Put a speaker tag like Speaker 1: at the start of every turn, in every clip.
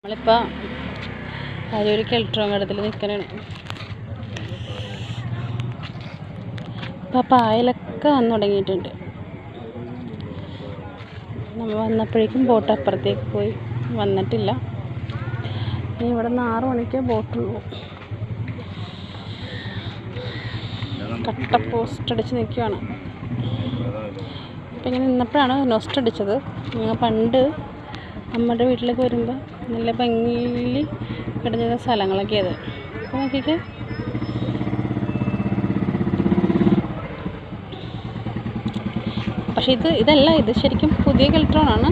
Speaker 1: നമ്മളിപ്പോൾ അതൊരു കെൽട്രോൺ കടത്തിൽ നിൽക്കണതാണ്. ഇപ്പോൾ പായലൊക്കെ വന്നു തുടങ്ങിയിട്ടുണ്ട്. നമ്മൾ വന്നപ്പോഴേക്കും ബോട്ട് അപ്പുറത്തേക്ക് പോയി, വന്നിട്ടില്ല. ഇനി ഇവിടെ നിന്ന് 6 മണിക്കേ ബോട്ടുള്ളൂ. കട്ട പോസ്റ്റ് അടിച്ച് നിൽക്കുകയാണ്. അപ്പം ഇങ്ങനെ നിന്നപ്പോഴാണ് നൊസ്റ്റ് അടിച്ചത്. ഞങ്ങൾ പണ്ട് അമ്മയുടെ വീട്ടിലേക്ക് വരുമ്പോൾ നല്ല ഭംഗിയിൽ കിടന്നിരുന്ന സ്ഥലങ്ങളൊക്കെ അത്. അപ്പോൾ നോക്കിക്കേ, പക്ഷേ ഇതല്ല, ഇത് ശരിക്കും പുതിയ കെൽട്രോണാണ്.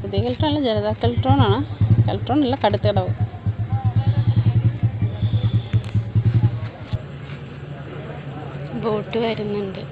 Speaker 1: പുതിയ കെൽട്രോണല്ല, ജനതാ കെൽട്രോണാണ്. കെൽട്രോൺ അല്ല, കടുത്തടവ്. ബോട്ട് വരുന്നുണ്ട്.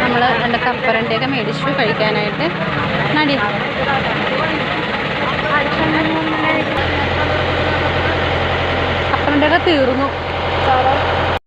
Speaker 1: നമ്മൾ 2 കപ്പലണ്ടിയൊക്കെ മേടിച്ചു കഴിക്കാനായിട്ട്. നടി കപ്പലണ്ടിയൊക്കെ തീർന്നു.